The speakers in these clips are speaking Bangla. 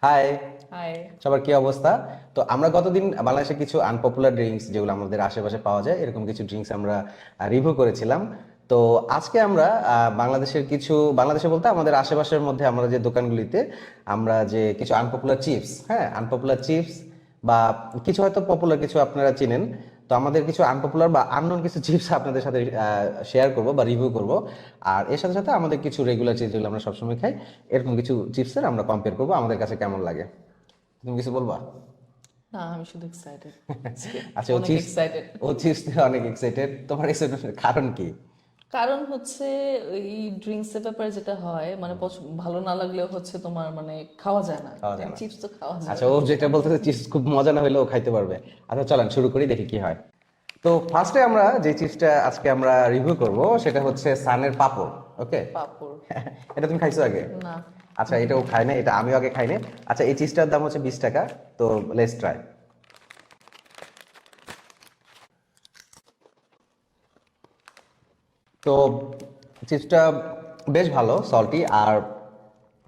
High, high. সবার কি অবস্থা? তো আমরা গতদিন বাংলাদেশে কিছু আনপপুলার ড্রিঙ্কস যেগুলো আমাদের আশেপাশে পাওয়া যায় এরকম কিছু ড্রিঙ্কস আমরা রিভিউ করেছিলাম। তো আজকে আমরা বাংলাদেশের কিছু বাংলাদেশে বলতে আমাদের আশেপাশের মধ্যে আমরা যে দোকানগুলিতে আমরা যে কিছু আনপপুলার চিপস, হ্যাঁ আনপপুলার চিপস বা কিছু হয়তো পপুলার কিছু আপনারা চিনেন। তো আমাদের কিছু আনপপুলার বা আননোন কিছু চিপস আপনাদের সাথে শেয়ার করব বা রিভিউ করব। আর এর সাথে সাথে আমাদের কিছু রেগুলার চিপস যেগুলো আমরা সবসময় খাই এরকম কিছু চিপসের আমরা কম্পেয়ার করবো আমাদের কাছে কেমন লাগে। তুমি কিছু বলবা? না, আমি শুধু এক্সাইটেড। আচ্ছা, ও অনেক চিপস এক্সাইটেড। ও চিপস নিয়ে অনেক এক্সাইটেড। তোমার এক্সাইটেডের কারণ কি? কারণ হচ্ছে এই ড্রিঙ্কস এর ব্যাপারে যেটা হয় মানে ভালো না লাগলেও হচ্ছে তোমার মানে খাওয়া যায় না। খাওয়া যায় না। চিপস তো খাওয়া যায় আচ্ছা, না। ও যেটা বলতেছে চিপস খুব মজা না হলেও খাইতে পারবে। আচ্ছা চলেন শুরু করি, দেখি কি হয়। তো ফার্স্টে আমরা যে চিপসটা আজকে আমরা রিভিউ করব সেটা হচ্ছে সানের পাপড়। ওকে। পাপড়। এটা তুমি খাইছো আগে? না। আচ্ছা, এটাও খাই না, এটা আমিও আগে খাইনি। আচ্ছা, এই চিপসটার দাম হচ্ছে 20 টাকা। তো লেটস ট্রাই। তো চিপসটা বেশ ভালো, সল্টি, আর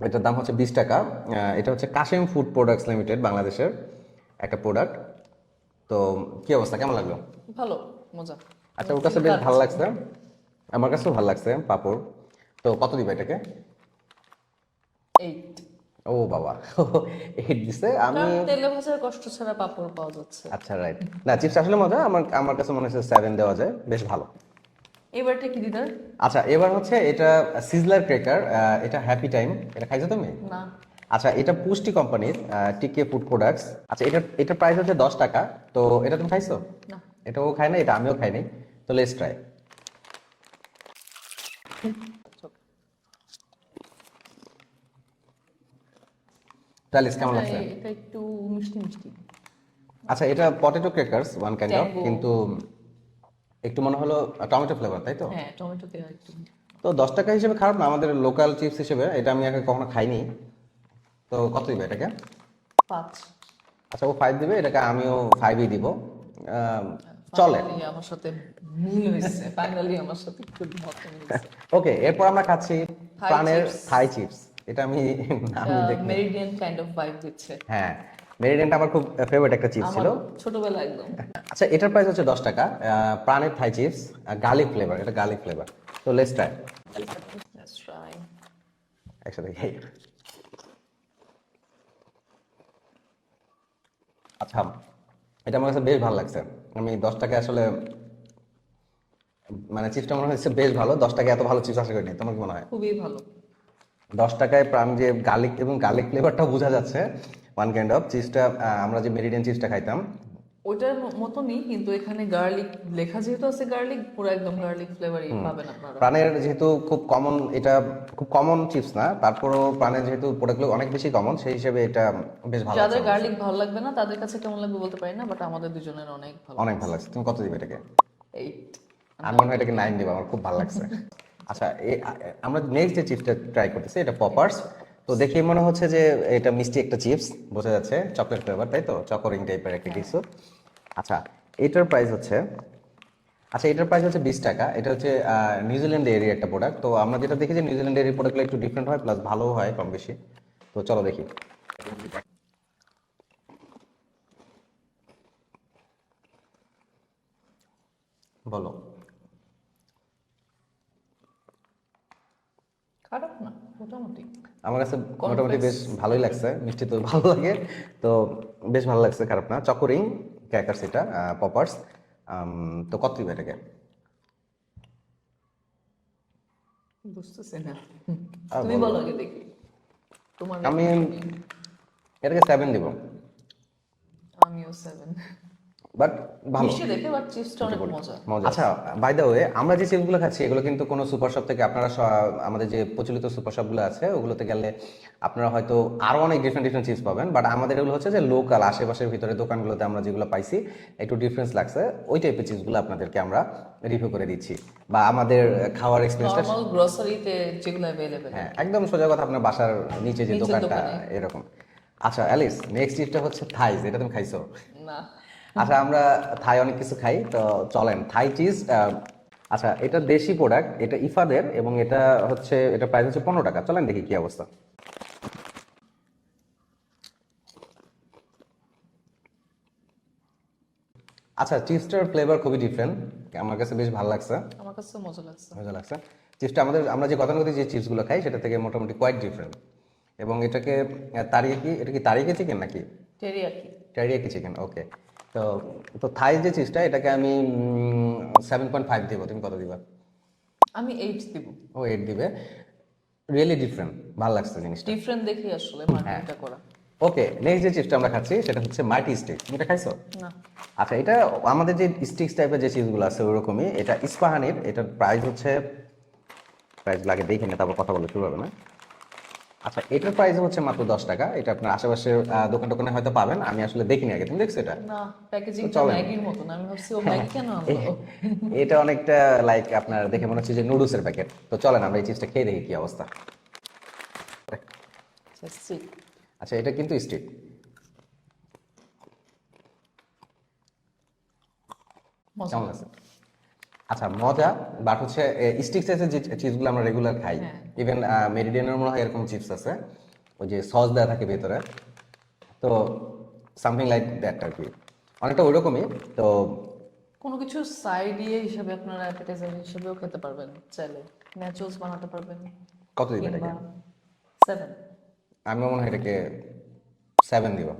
এটার দাম হচ্ছে 20 টাকা। এটা হচ্ছে কাশিম ফুড প্রোডাক্টস লিমিটেড, বাংলাদেশের একটা প্রোডাক্ট। তো কি অবস্থা, কেমন লাগলো? ভালো, মজা। আচ্ছা, ওর কাছে বেশ ভালো লাগছে, আমার কাছেও ভালো লাগছে পাপড়। তো কত দিবে এটাকে? 8। ও বাবা, 8 দিছে। আমি কারণ তেলে ভাজার কষ্ট ছাড়া পাপড় পাওয়া যাচ্ছে। আচ্ছা, রাইট। না, চিপস আসলে মজা, আমার আমার কাছে মনে হচ্ছে 7 দেওয়া যায়, বেশ ভালো। এবারটা কি দিদার? আচ্ছা, এবার হচ্ছে এটা সিজলার ক্রেকার, এটা হ্যাপি টাইম। এটা খাইছো তুমি? না। আচ্ছা, এটা পুষ্টি কোম্পানির টিকে ফুড প্রোডাক্টস। আচ্ছা, এটার প্রাইস হচ্ছে 10 টাকা। তো এটা তুমি খাইছো? না। এটাও খাই না, এটা আমিও খাই নাই। তো লেটস ট্রাই। তাহলে কেমন এটা লাগছে? এটা একটু মিষ্টি মিষ্টি। আচ্ছা, এটা potato crackers one kind of, tango. কিন্তু একটু মনে হলো টমেটো ফ্লেভার, তাই তো? হ্যাঁ, টমেটো দেওয়া একটু। তো 10 টাকা হিসেবে খারাপ না, আমাদের লোকাল চিপস হিসেবে। এটা আমি আগে কখনো খাইনি। তো কত দিবে এটাকে? 5। আচ্ছা, ও 5 দিবে, এটাকে আমিও 5ই দিব। চলে। ফাইনালি আমার সাথে মিল হয়েছে। ফাইনালি আমার সাথে একটু মত মিলছে। ওকে, এরপর আমরা খাচ্ছি থাই প্রাণের চিপস। থাই চিপস। এটা আমি নামই দেখিনি। মেরিডিয়ান কাইন্ড অফ ভাইব দিচ্ছে। হ্যাঁ, মেরিডেন্ট আমার খুব ফেভারিট একটা চিপস ছিল। আমারও ছোটবেলা একদম। আচ্ছা, এটার প্রাইস হচ্ছে 10 টাকা। প্রাণের থাই চিপস, গার্লিক ফ্লেভার, এটা গার্লিক ফ্লেভার। তো লেটস ট্রাই। Let's try. একসাথে খাই। আচ্ছা, এটা আমার কাছে বেশ ভালো লাগছে। আমি 10 টাকা আসলে মানে চিপসটা মনে হচ্ছে বেশ ভালো। 10 টাকা এত ভালো চিপস আশা করিনি। তোমার কি মনে হয়? খুবই ভালো। 10 টাকায় প্রাণ যে গার্লিক এবং গার্লিক ফ্লেভারটাও বোঝা যাচ্ছে ওয়ান কাইন্ড অফ চিপসটা। আমরা যে মেরিডিয়ান চিপসটা খাইতাম ওইটার মতনই কিন্তু এখানে গার্লিক লেখা যেহেতু আছে গার্লিক পুরো একদম গার্লিক ফ্লেভারই পাবেন আপনারা। প্রাণের যেহেতু খুব কমন, এটা খুব কমন চিপস না, তারপরও প্রাণের যেহেতু প্রোডাক্টগুলো অনেক বেশি কমন, সেই হিসেবে এটা বেশ ভালো যাদের লাগছে আমার কাছে। গার্লিক ভালো লাগবে না তাদের কাছে কেমন লাগবে বলতে পারি না, বাট আমাদের দুজনের অনেক ভালো। অনেক ভালো লাগছে। তুমি কত দিবে এটাকে? 8। আমি মনে হয় এটাকে 9 দিব, আমার খুব ভালো লাগছে। আচ্ছা, আমরা নেক্সট যে চিপসটা ট্রাই করতেছি এটা পপার্স। তো দেখে মনে হচ্ছে যে এটা মিষ্টি একটা চিপস, বোঝা যাচ্ছে চকলেট ফ্লেভার, তাই তো? চকোরিং টাইপের একটা কিছু। আচ্ছা, এটার প্রাইস হচ্ছে আচ্ছা, এটার প্রাইস হচ্ছে 20 টাকা। এটা হচ্ছে নিউজিল্যান্ড এর একটা প্রোডাক্ট। তো আমরা যেটা দেখি যে নিউজিল্যান্ড এর প্রোডাক্টগুলো একটু ডিফারেন্ট হয়, প্লাস ভালো হয় কম বেশি। তো চলো দেখি। বলো। খারাপ না, মোটামুটি। আমার কাছে মোটামুটি কর্নফ্লেক্স। বেশ ভালোই লাগছে, মিষ্টি তো ভালো লাগে। তো বেশ ভালো লাগছে, খারাপ না। চকোরিং ক্র্যাকার্স, এটা পপার্স। তো কত দিবে এটাকে? বুঝতেছি না। আর তুমি বলো। বলো আগে দেখি তোমার আমি reaction শুনি। এটাকে 7 দিব, আমিও 7। বাট ভালো। মিষ্টি দেখে বাট চিপসটা অনেক মজা। আচ্ছা, বাই দ্য ওয়ে, আমরা যে চিপসগুলো খাচ্ছি এগুলো কিন্তু কোনো সুপার শপ থেকে, আপনারা আমাদের যে প্রচলিত সুপার শপগুলো আছে ওগুলোতে গেলে আপনারা হয়তো আরো অনেক ডিফারেন্ট ডিফারেন্ট চিপস পাবেন, বাট আমাদের এগুলো হচ্ছে যে লোকাল আশেপাশের ভিতরে দোকানগুলোতে আমরা যেগুলো পাইছি একটু ডিফারেন্স লাগছে, ওই টাইপের চিপসগুলো আপনাদেরকে আমরা রিভিউ করে দিচ্ছি, বা আমাদের খাওয়ার এক্সপিরিয়েন্সটা। নর্মাল গ্রোসারিতে যেগুলো অ্যাভেলেবেল। হ্যাঁ, একদম সোজা কথা, আপনার বাসার নিচে যে নিচের দোকানটা দোকানে। এরকম। আচ্ছা অ্যালিস, নেক্সট চিপসটা হচ্ছে থাইস। এটা তুমি খাইছো? না। আচ্ছা, আমরা থাই অনেক কিছু খাই, তো চলেন থাই চিজ। আচ্ছা, এটা দেশি প্রোডাক্ট, এটা ইফাদের, এবং এটা হচ্ছে, এটা প্রাইস হচ্ছে 15 টাকা। চলেন দেখি কি অবস্থা। আচ্ছা, চিপসটার ফ্লেভার খুবই ডিফারেন্ট, আমার কাছে বেশ ভালো লাগছে। আমার কাছে মজা লাগছে। মজা লাগছে। চিপসটা আমরা যে গতানুগতিক যে চিপসগুলো খাই সেটা থেকে মোটামুটি কোয়াইট ডিফারেন্ট। এবং এটাকে এটা কি তারিয়াকি চিকেন নাকি? টেরিয়াকি। টারিয়াকি চিকেন, ওকে। তো তো থাই যে চিজটা, এটাকে আমি 7.5 দিব। তুমি কত দিবা? আমি 8 দিব। ও 8 দিবে। রিয়েলি ডিফারেন্ট, ভালো লাগছে জিনিসটা। ডিফারেন্ট দেখি আসলে মার্কেটিংটা করা। ওকে, নেক্সট যে চিপসটা আমরা খাচ্ছি সেটা হচ্ছে মাইটি স্টিক। তুমি এটা খাইছো? না। আচ্ছা, এটা আমাদের যে স্টিক্স টাইপের যে চিজগুলো আছে ওরকমই। এটা ইস্পাহানির। এটার প্রাইস হচ্ছে, প্রাইস লাগে দেখি না, তারপর কথা বলে শুরু হবে না। আচ্ছা, এটার প্রাইস হচ্ছে মাত্র 10 টাকা। এটা আপনার আশেপাশের দোকান টোকানে হয়তো পাবেন, আমি আসলে দেখিনি আগে। তুমি দেখছো এটা? না, প্যাকেজিংটা চলেন। ম্যাগির মতন। আমি ভাবছি ও ম্যাগি কেন আনলো। এটা অনেকটা লাইক আপনার দেখে মনে হচ্ছে যে নুডলসের প্যাকেট। তো চলেন আমরা এই চিজটা খেয়ে দেখি কি অবস্থা। সত্যি। আচ্ছা, এটা কিন্তু স্ট্রিট। মজা কেমন আছে? আচ্ছা, মজা, বাট হচ্ছে স্টিক সাইজের যে চিপসগুলো আমরা রেগুলার খাই, হ্যাঁ। ইভেন মেরিডিয়ানের মনে হয় এরকম চিপস আছে, ওই যে সস দেওয়া থাকে ভেতরে। তো সামথিং লাইক দ্যাট আর কি, অনেকটা ওইরকমই। তো কোনো কিছু সাইড দিয়ে হিসাবে আপনারা অ্যাপেটাইজার হিসেবেও খেতে পারবেন চাইলে। ন্যাচোস বানাতে পারবেন। কত দিবে কিংবা এটাকে? 7। আমি মনে হয় এটাকে 7 দিব।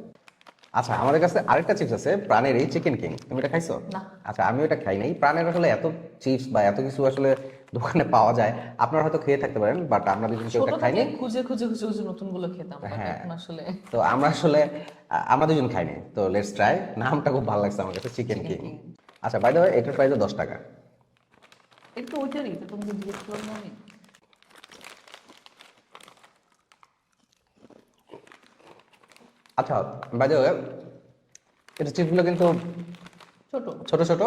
আচ্ছা, আমাদের কাছে আরেকটা চিপস আছে প্রাণের, এই চিকেন কিং। তুমি এটা খাইছো? না। আচ্ছা, আমি ওটা খাই নাই। প্রাণের আসলে এত চিপস বা এত কিছু আসলে দোকানে পাওয়া যায়, আপনারা হয়তো খেয়ে থাকতে পারেন, বাট আমরা দুজন কেউ ছোট ওটা থেকে খাইনি। খুঁজে খুঁজে খুঁজে খুঁজে নতুন গুলো খেতাম, বাট হ্যাঁ। এখন আসলে তো আমরা আসলে আমরা দুজন খাইনি। তো লেটস ট্রাই। নামটা খুব ভালো লাগছে আমার কাছে, চিকেন কিং। King। আচ্ছা, বাই দ্য ওয়ে, এটার প্রাইস 10 টাকা। একটু ওইটারই তো তোমাকে জিজ্ঞেস করলাম না আমি। আচ্ছা, বাই দ্য ওয়ে, এটা চিপসগুলো কিন্তু ছোট। ছোট ছোট,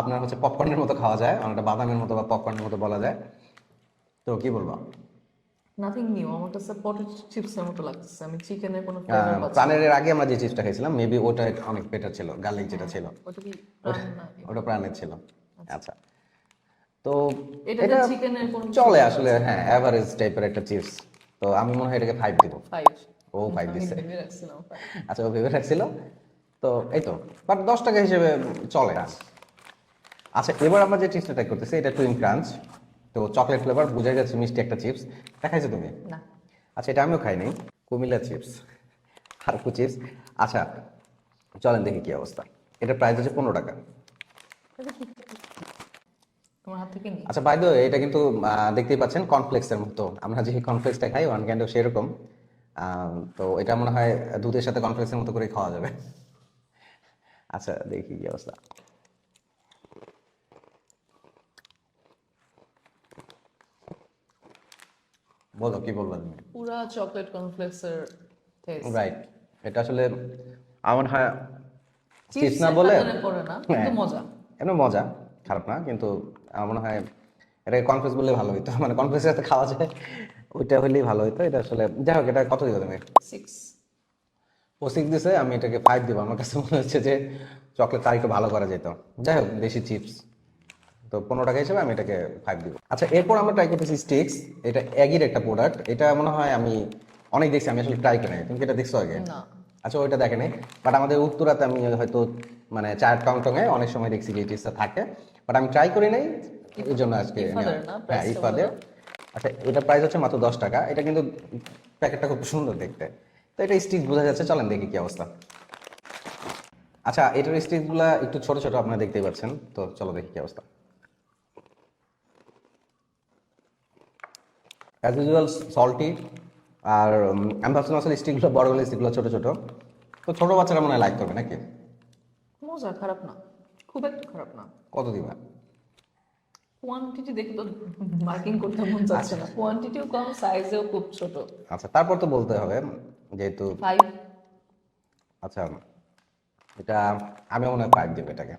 আপনার হচ্ছে পপকর্নের মতো খাওয়া যায়, অনেকটা বাদামের মতো বা পপকর্নের মতো বলা যায়। তো কি বলবো, নাথিং নিউ, আমার কাছে পটেটো চিপসের মতো লাগছে। আমি চিকেনের কোনো ফ্লেভার পাচ্ছি না। প্রাণের এর আগে আমরা যে চিপসটা খাইছিলাম, মেবি ওটা অনেক বেটার ছিল, গার্লিক যেটা ছিল। ওটা কি প্রাণ না? ওটা প্রাণের ছিল। আচ্ছা, তো এটাতে এটা চিকেনের কোনো কিছু চলে flavor আসলে, আছে? হ্যাঁ, অ্যাভারেজ টাইপের একটা চিপস। তো আমি মনে হয় এটাকে 5 দিব। 5। ও 5 আমি দিচ্ছে। ভেবে রাখছিলাম 5। আচ্ছা, ও ভেবে রাখছিল। তো এই তো, বাট 10 টাকা হিসেবে চলে। আচ্ছা, এবার আমরা যে চিপসটা ট্রাই করতেছি এটা টুইন ক্রাঞ্চ। তো চকলেট ফ্লেভার, বোঝা যাচ্ছে মিষ্টি একটা চিপস। দেখাইছো তুমি? না। আচ্ছা, এটা আমিও খাই নাই। কুমিল্লা চিপস, হারকু চিপস। আচ্ছা, চলেন দেখি কি অবস্থা। এটার প্রাইস হচ্ছে 15 টাকা। এটা কি? তোমার হাত থেকে নি। আচ্ছা, বাই দ্য ওয়ে, এটা কিন্তু দেখতেই পাচ্ছেন কর্নফ্লেক্সের মতো। আমরা যে কর্নফ্লেক্সটা খাই ওয়ান কাইন্ড অফ সেরকম। তো এটা মনে হয় দুধের সাথে কর্নফ্লেক্সের মতো করে খাওয়া যাবে। আচ্ছা, দেখি কি অবস্থা। বলো, কি বলবা তুমি? পুরা চকলেট কর্নফ্লেক্সের টেস্ট। রাইট, এটা আসলে আমার হয় চিপস চিপস না এর বলে, কাতারে পড়ে না, কিন্তু হ্যাঁ, মজা। এমন মজা, খারাপ না, কিন্তু আমার মনে হয় এটাকে কনফ্লেক্স বললে ভালো হইতো, মানে কনফ্লেক্সের সাথে খাওয়া যায়, ওইটা হইলেই ভালো হইতো। এটা আসলে যাই হোক, এটা কত দিবে তুমি? 6। ও 6 দিছে, আমি এটাকে 5 দিব। আমার কাছে মনে হচ্ছে যে চকলেট আর একটু ভালো করা যেত। যাই হোক, বেশি চিপস, তো 15 টাকা হিসেবে আমি এটাকে 5 দিব। আচ্ছা, এরপর আমরা ট্রাই করতেছি স্টিক্স। এটা এগির একটা প্রোডাক্ট। এটা মনে হয় আমি অনেক দেখছি, আমি আসলে ট্রাই করি নাই। তুমি কি এটা দেখছো আগে? না। আচ্ছা, ওইটা দেখে নাই। বাট আমাদের উত্তরাতে আমি হয়তো মানে চায়ের টং অনেক সময় দেখছি যে এই টিপসটা থাকে, বাট আমি ট্রাই করি নাই, এই জন্য আজকে ইফাদের নেওয়া। না? হ্যাঁ, প্রাইসটা ইফাদের। আচ্ছা, এটা প্রাইস হচ্ছে মাত্র 10 টাকা। এটা কিন্তু প্যাকেটটা খুব সুন্দর দেখতে। তো এটা স্টিক বোঝা যাচ্ছে, চলেন দেখি কি অবস্থা। আচ্ছা, এটার স্টিকগুলা একটু ছোট ছোট, আপনারা দেখতেই পাচ্ছেন। তো চলো দেখি কি অবস্থা। As usual salty. আর আমি ভাবছিলাম আসলে স্টিকগুলো বড় হলে, স্টিকগুলো ছোট ছোট। তো ছোট বাচ্চারা মনে হয় লাইক করবে নাকি? মজা, খারাপ না, খুব একটা খারাপ না। কত দিবা? কোয়ান্টিটি দেখে তো মার্কিং করতে মন চাচ্ছে না। কোয়ান্টিটিও কম, সাইজেও খুব ছোট। আচ্ছা, তারপর তো বলতে হবে যেহেতু। 5। আচ্ছা, এটা আমি মনে হয় 5 দেবো এটাকে।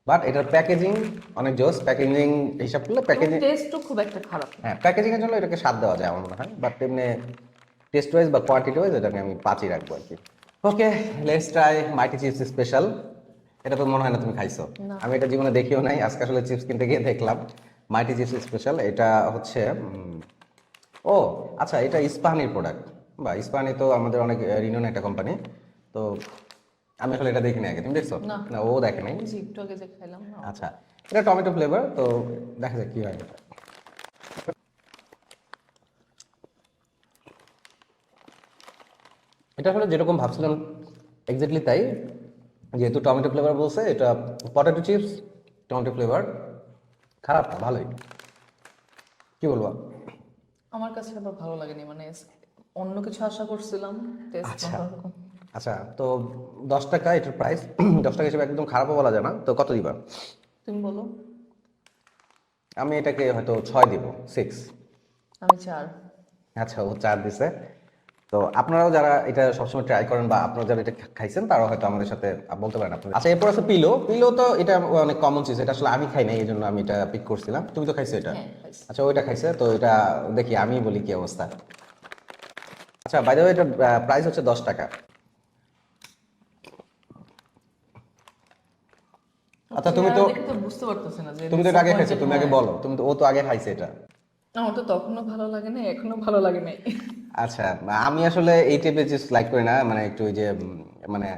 বাট এটার প্যাকেজিং অনেক জোস। প্যাকেজিং হিসাব করলে এবং প্যাকেজিং, টেস্টও খুব একটা খারাপ না। হ্যাঁ, প্যাকেজিং এর জন্য এটাকে 7 দেওয়া যায় আমার মনে হয়। বাট এমনি টেস্ট ওয়াইজ বা কোয়ান্টিটি ওয়াইজ এটাকে আমি 5ই রাখবো আর কি। ওকে, লেটস ট্রাই মাইটি চিপস স্পেশাল। এটা তো মনে হয় না তুমি খাইছো। না। আমি এটা জীবনে দেখিও নাই, আজকে আসলে চিপস কিনতে গিয়ে দেখলাম মাইটি চিপস স্পেশাল। এটা হচ্ছে ও আচ্ছা, এটা ইস্পাহানির প্রোডাক্ট। বা ইস্পাহানি তো আমাদের অনেক রিনোন একটা কোম্পানি। তো আমি আসলে এটা দেখিনি আগে, তুমি দেখছো? না। না, ও দেখে নাই। ওই যে একটু আগে যে খাইলাম না। আচ্ছা, এটা টমেটো ফ্লেভার, তো দেখা যাক কি হয় এটা। এটা আসলে যেরকম ভাবছিলাম এক্স্যাক্টলি তাই, যেহেতু টমেটো ফ্লেভার বলছে, এটা পটেটো চিপস টমেটো ফ্লেভার, খারাপ না, ভালোই, কি বলবো। আমার কাছে আবার ভালো লাগেনি, মানে অন্য কিছু আশা করছিলাম, টেস্ট আচ্ছা অন্যরকম। আচ্ছা, তো 10 টাকা এটার প্রাইস। 10 টাকা হিসেবে একদম খারাপও বলা যায় না, তো কত দিবা? তুমি বলো। আমি এটাকে হয়তো 6 দিব, 6। আমি 4। আচ্ছা, ও 4 দিছে। তো আপনারাও যারা এটা সবসময় ট্রাই করেন বা আপনারা যারা এটা খাইছেন, তারাও হয়তো আমাদের সাথে বলতে পারেন আপনাদের। আচ্ছা, এরপর আছে পিলো। পিলো তো এটা অনেক কমন চিজ, এটা আসলে আমি খাই নাই, এই জন্য আমি এটা পিক করছিলাম। তুমি তো খাইছো এটা? হ্যাঁ, খাইছি। আচ্ছা, ওইটা খাইছে, তো এটা দেখি আমি বলি কি অবস্থা। আচ্ছা, বাই দ্য ওয়ে, এটা প্রাইস হচ্ছে 10 টাকা। আচ্ছা, তুমি তো দেখে তো বুঝতে পারতেছি না যে তুমি তো এটা আগে খাইছো, disappointed তুমি আগে হয়। বলো। তুমি তো, ও তো আগে খাইছে এটা। আমার তো তখনও ভালো লাগে না, এখনো ভালো লাগে নাই। আচ্ছা, আমি আসলে এই টাইপের চিজ লাইক করি না, মানে একটু ওই যে মানে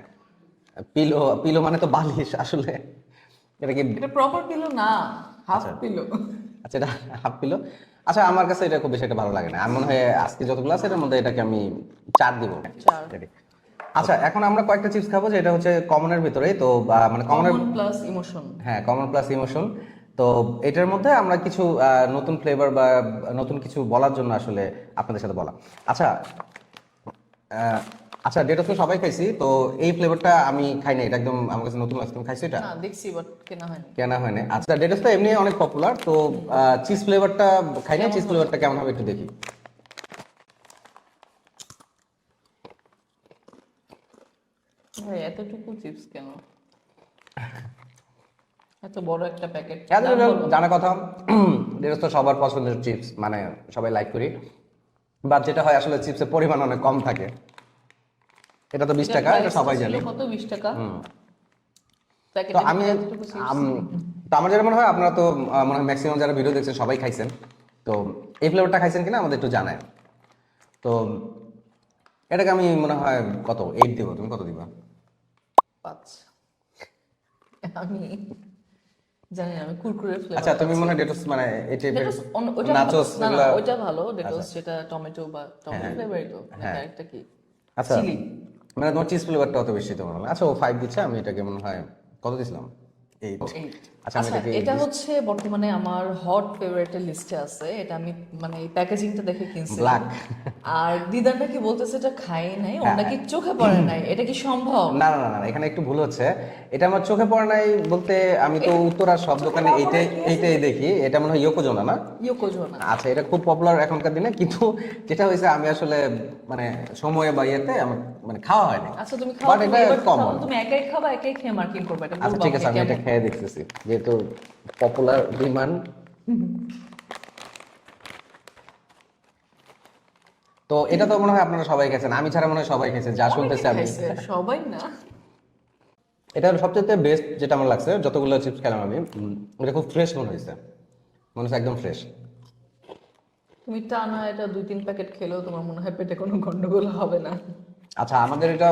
পিলো, পিলো মানে তো বালিশ আসলে, এটা কি? এটা প্রপার পিলো না, হাফ আচ্ছা পিলো। আচ্ছা, এটা হাফ পিলো। আচ্ছা, আমার কাছে এটা খুব বেশি একটা ভালো লাগে না। আমার মনে হয় আজকে যতগুলো আছে এটার মধ্যে এটাকে আমি 4 দিব। 4। আচ্ছা, এখন আমরা কয়েকটা চিপস খাবো, যেটা হচ্ছে কমনের ভিতরেই, তো মানে কমনের, কমন প্লাস ইমোশন। হ্যাঁ, কমন প্লাস ইমোশন। তো এটার মধ্যে আমরা কিছু নতুন ফ্লেভার বা নতুন কিছু বলার জন্য আসলে আপনাদের সাথে বলা। আচ্ছা, আহ, আচ্ছা, ডেটা তো সবাই খাইছি, তো এই ফ্লেভারটা আমি খাই না, এটা একদম আমার কাছে নতুন লাগছে। তুমি খাইছো এটা? না, দেখছি বাট কেনা হয়নি। কেনা হয় না। আচ্ছা, ডেটাস তো এমনি অনেক পপুলার, তো চিজ ফ্লেভারটা খাই না, কেমন চিজ হবে? ফ্লেভারটা কেমন হবে একটু দেখি। ভাই এতটুকু চিপস কেন? এত বড় একটা প্যাকেট। এত এটা জানা কথা। ডেটাস তো সবার পছন্দের চিপস, মানে সবাই লাইক করি, বাট যেটা হয় আসলে চিপসের পরিমাণ অনেক কম থাকে। এটা তো 20 টাকা, এটা সবাই জানে। কত? 20 টাকা তো প্যাকেটের আমি ভিতরে এতটুকু চিপস। তো আমার যেটা মনে হয়, আপনারা তো মনে হয় ম্যাক্সিমাম যারা ভিডিও দেখছেন সবাই খাইছেন, তো এই ফ্লেভারটা খাইছেন কিনা আমাদের একটু জানায়। তো এটাকে আমি মনে হয় কত 8 দিব, তুমি কত দিবা? 5। আমি জানি না, আমি কুরকুরে ফ্লেভার আচ্ছা, তুমি মনে হয় ডেটোস মানে এই টাইপের ডেটোস ওটা নাচোস না না, এগুলা। ওইটা ভালো। ডেটোস আচ্ছা যেটা টমেটো বা টমেটো হ্যাঁ, ফ্লেভারই তো, হ্যাঁ। একটা কি আচ্ছা, চিলি। মানে তোমার চিজ ফ্লেভারটা অত বেশি তোমার মনে হয়। আচ্ছা, ও 5 দিচ্ছে, আমি এটাকে মনে হয় কত দিছিলাম? 8। 8। আচ্ছা, আমি আচ্ছা, এটাকে 8 এটা দিচ্ছি। হচ্ছে বর্তমানে আমার হট ফেভারিটের লিস্টে আছে। এটা আমি মানে প্যাকেজিংটা দেখে কিনছিলাম। ব্ল্যাক। আর দিদার নাকি বলতেছে এটা খাই নাই, ওর হ্যাঁ, নাকি চোখে পড়ে নাই। এটা কি সম্ভব? না না না না, এখানে একটু ভুল হচ্ছে। এটা আমার চোখে পড়ে নাই বলতে, আমি তো এটা উত্তরার সব চোখে দোকানে না এইটাই পড়ার কি আছে? এইটাই দেখি। এটা মনে হয় ইয়োকোজোনা না? ইয়োকোজোনা। আচ্ছা, এটা খুব পপুলার এখনকার দিনে, কিন্তু যেটা হয়েছে আমি আসলে মানে সময়ে বা ইয়েতে আমার মানে খাওয়া হয়নি, আচ্ছা তুমি খাও, বাট তুমি এটা এবার কমন। তুমি একাই খাবা, একাই খেয়ে মার্কিং করবে, এটা আচ্ছা, বলবা ঠিক আছে, আমাকে আমি এটা কেমন। খেয়ে দেখতেছি, যেহেতু পপুলার ডিমান্ড। তো এটা তো মনে হয় আপনারা সবাই খেয়েছেন, আমি ছাড়া মনে হয় সবাই খেয়েছেন, যা অনেকে শুনতেছি আমি। খাইছে, সবাই না। এটা সবচেয়ে বেস্ট যেটা আমার লাগছে, যতগুলো চিপস খেলাম আমি, এটা খুব ফ্রেশ মনে হয়েছে, মনে হচ্ছে একদম ফ্রেশ। তুমি টানা এটা 2-3 প্যাকেট খেলেও তোমার মনে হয় পেটে কোনো গন্ডগোল হবে না। আচ্ছা, আমাদের এটা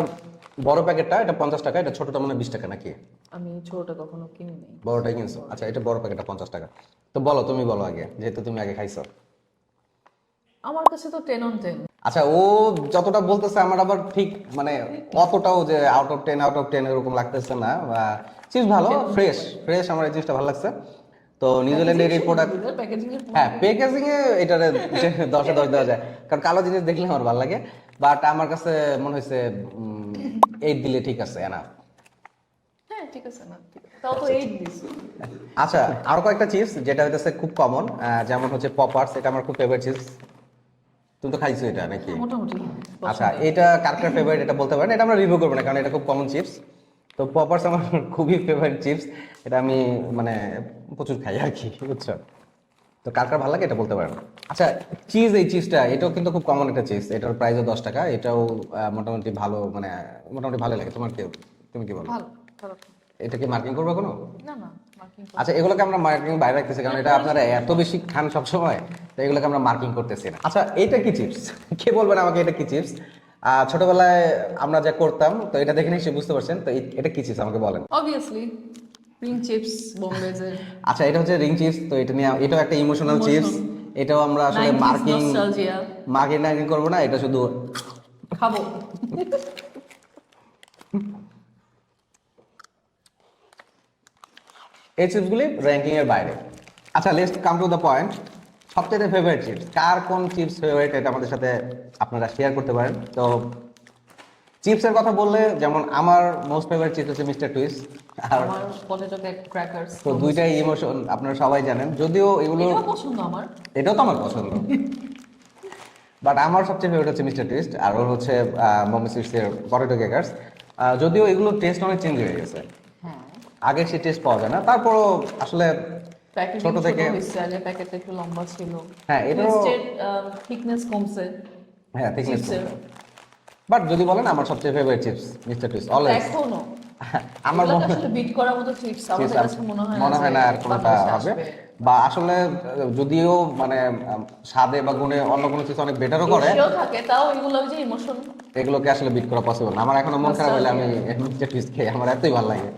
বড় প্যাকেটটা, এটা 50 টাকা, এটা ছোটটা মনে হয় 20 টাকা নাকি? আমি ছোটটা কখনো কিনি নাই। বড়টাই কিনছো? আচ্ছা, এটা বড় প্যাকেটটা 50 টাকা। তো বলো, তুমি বলো আগে, যেহেতু তুমি আগে খাইছো। আমার কাছে তো 10 on 10। আচ্ছা, ও যতটা বলতেছে আমার আবার ঠিক মানে অতটাও যে আউট অফ টেন এরকম লাগতেছে না। চিজ ভালো, ফ্রেশ ফ্রেশ, আমার এই জিনিসটা ভালো লাগছে। তো নিউজিল্যান্ডের এই প্রোডাক্ট, প্যাকেজিং এর হ্যাঁ, প্যাকেজিং এ এটারে 10-এ 10 দেওয়া যায়, কারণ কালো জিনিস দেখলে আমার ভালো লাগে। বাট আমার কাছে মনে হয়েছে 8 দিলে ঠিক আছে, এনাফ। হ্যাঁ ঠিক আছে না, ঠিক আছে। তাও তো 8 দিছি। আচ্ছা, আরো কয়েকটা চিপস যেটা হইতেছে খুব কমন, যেমন হচ্ছে পপার্স, এটা আমার খুব ফেভারিট চিপস। তুমি তো খাইছো এটা নাকি? হ্যাঁ, মোটামুটি আচ্ছা, পছন্দের। এটা কার কার ফেভারিট এটা বলতে পারেন, এটা আমরা রিভিউ করবো না কারণ এটা খুব কমন চিপস। তো পপার্স আমার খুবই ফেভারিট চিপস, এটা আমি মানে প্রচুর খাই আর কি, বুঝছো? তো কার কার ভালো লাগে এটা বলতে পারেন। আচ্ছা, চিজ, এই চিজটা এটাও কিন্তু খুব কমন একটা চিজ, এটার প্রাইসও 10 টাকা, এটাও মোটামুটি ভালো, মানে মোটামুটি ভালো লাগে। তোমার কি, তুমি কি বলো? ভালো, খারাপ না। এটা কি মার্কিং করবে কোনো? না না, মার্কিং আচ্ছা, এগুলোকে আমরা মার্কিং বাইরে রাখতেছি কারণ এটা আপনারা এত বেশি খান সবসময়, তো এগুলোকে আমরা মার্কিং করতেছি না। আচ্ছা, এটা কি চিপস? কে বলবেন আমাকে এটা কি চিপস? ছোটবেলায় আমরা যা করতাম, তো এটা দেখে নিশ্চয়ই বুঝতে পারছেন। তো এটা কি চিপস আমাকে বলেন। অবভিয়াসলি রিং চিপস বোম্বেজের। আচ্ছা, এটা হচ্ছে রিং চিপস। তো এটা নিয়ে এটাও একটা ইমোশনাল চিপস। এটাও আমরা আসলে 90s মার্কিং নস্টালজিয়া। মার্কিং করবো না, এটা শুধু খাবো। এই চিপসগুলি র্যাঙ্কিং এর বাইরে। আচ্ছা, let's come to the point. সবচেয়ে ফেভারিট চিপস কার, কোন চিপস ফেভারিট, এটা আমাদের সাথে আপনারা শেয়ার করতে পারেন। তো চিপসের কথা বললে যেমন আমার মোস্ট ফেভারিট চিপস হচ্ছে মিস্টার টুইস্ট। আর আমার পটেটো ক্র্যাকারস। তো দুইটাই ইমোশন আপনারা সবাই জানেন, যদিও এগুলো এটাও পছন্দ আমার। এটাও তো আমার পছন্দ, বাট আমার সবচেয়ে ফেভারিট হচ্ছে মিস্টার টুইস্ট, আর ওর হচ্ছে বোম্বে সুইটসের পটেটো কেকার্স। যদিও এগুলোর টেস্ট অনেক চেঞ্জ হয়ে গেছে, হ্যাঁ, আগের সেই টেস্ট পাওয়া যায় না। তারপরও আসলে প্যাকেটিং ছোট ছোট থেকে হয়েছে, আগে প্যাকেটটা একটু লম্বা ছিল। হ্যাঁ, এটারও থিকনেস কমছে হ্যাঁ থিকনেস, চিপসের। বাট যদি বলেন আমার সবচেয়ে favourite chips mister twist always. এখনো আমার এগুলোকে মনে আসলে বিট করার মতো চিপস আমাদের কাছে মনে হয় না যে আর কোনটা বাংলাদেশে হবে। আসবে। বা আসলে যদিও মানে স্বাদে বা গুণে অন্য কোনো চিপস অনেক বেটারও করে, এসেও থাকে, তাও এগুলো যে ইমোশন। এগুলোকে আসলে বিট করা পসিবল না। আমার এখনো মন খারাপ হলে আমি মিস্টার টুইস্ট খাই, আমার এতই ভালো লাগে।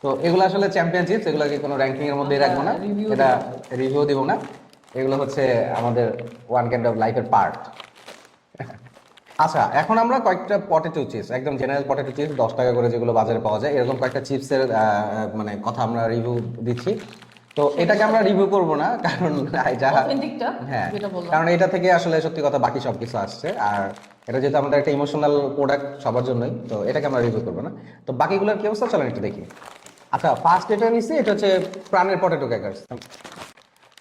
তো এগুলো আসলে চ্যাম্পিয়ন চিপস, এগুলোকে কোনো র্যাঙ্কিং এর মধ্যেই রাখবো না, review এটা রিভিউ দিব না। এগুলো হচ্ছে আমাদের ওয়ান কাইন্ড অফ লাইফের পার্ট। আচ্ছা, এখন আমরা কয়েকটা পটেটো চিপস, একদম জেনারেল পটেটো চিপস 10 টাকা করে যেগুলো বাজারে পাওয়া যায়, এরকম কয়েকটা চিপসের মানে কথা আমরা রিভিউ দিচ্ছি। তো এটাকে আমরা রিভিউ করব না, কারণ এটা অথেন্টিকটা হ্যাঁ, যেটা বললাম। কারণ এটা থেকে আসলে সত্যি কথা বাকি সব কিছু আসছে, আর এটা যেহেতু আমাদের একটা ইমোশনাল প্রোডাক্ট সবার জন্যই, তো এটাকে আমরা রিভিউ করবো না। তো বাকিগুলোর কি অবস্থা চলেন একটু দেখি। আচ্ছা, ফার্স্ট এটা নিচ্ছি, এটা হচ্ছে প্রাণের পটেটো ক্র্যাকার্স।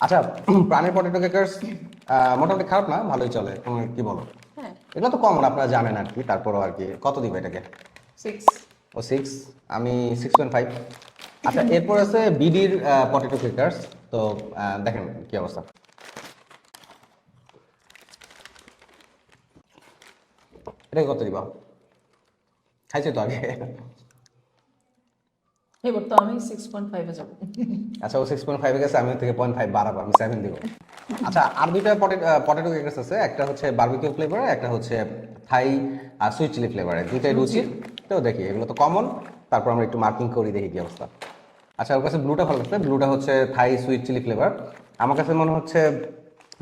আচ্ছা, প্রাণের পটেটো ক্র্যাকার্স মোটামুটি খারাপ না, ভালোই চলে। তুমি কি বলো? হ্যাঁ, এগুলো তো কমন, আপনারা জানেন আর কি, তারপরও আর কি। কত দিবে এটাকে? 6। ও 6, আমি 6.5। আচ্ছা, এরপর আছে বিডির পটেটো ক্র্যাকার্স। তো দেখেন কি অবস্থা। এটাকে কত দিবা? খাইছি তো আগে। এবার তো আমি 6.5 এ যাব। আচ্ছা, ও 6.5 গেছে, আমি ওর থেকে 0.5 বাড়াবো, আমি 7 দিব। আচ্ছা, আর দুইটা পটেটো ক্র্যাকার্স আছে, একটা হচ্ছে বারবিকিউ ফ্লেভার, একটা হচ্ছে থাই সুইট চিলি ফ্লেভারের। দুইটাই রুচির। তো দেখি, এগুলো তো কমন, তারপর আমরা একটু মার্কিং করি, দেখি কি অবস্থা। আচ্ছা, ওর কাছে ব্লুটা ভালো লাগছে, ব্লুটা হচ্ছে থাই সুইট চিলি ফ্লেভার। আমার কাছে মনে হচ্ছে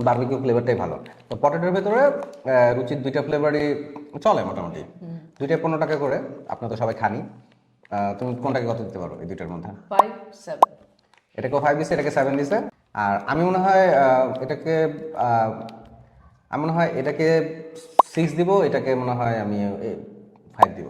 বারবিকিউ ফ্লেভারটাই ভালো। তো পটেটোর ভেতরে রুচির দুইটা ফ্লেভারই চলে মোটামুটি। দুইটাই 15 টাকা করে, আপনারা তো সবাই খানি। তুমি কোনটাকে কত দিতে পারো এই দুইটার মধ্যে? 5, 7। এটাকে 5 দিছে, এটাকে 7 দিছে। আর আমি মনে হয় এটাকে আহ, আমি মনে হয় এটাকে 6 দিব, এটাকে মনে হয় আমি 5 দিব।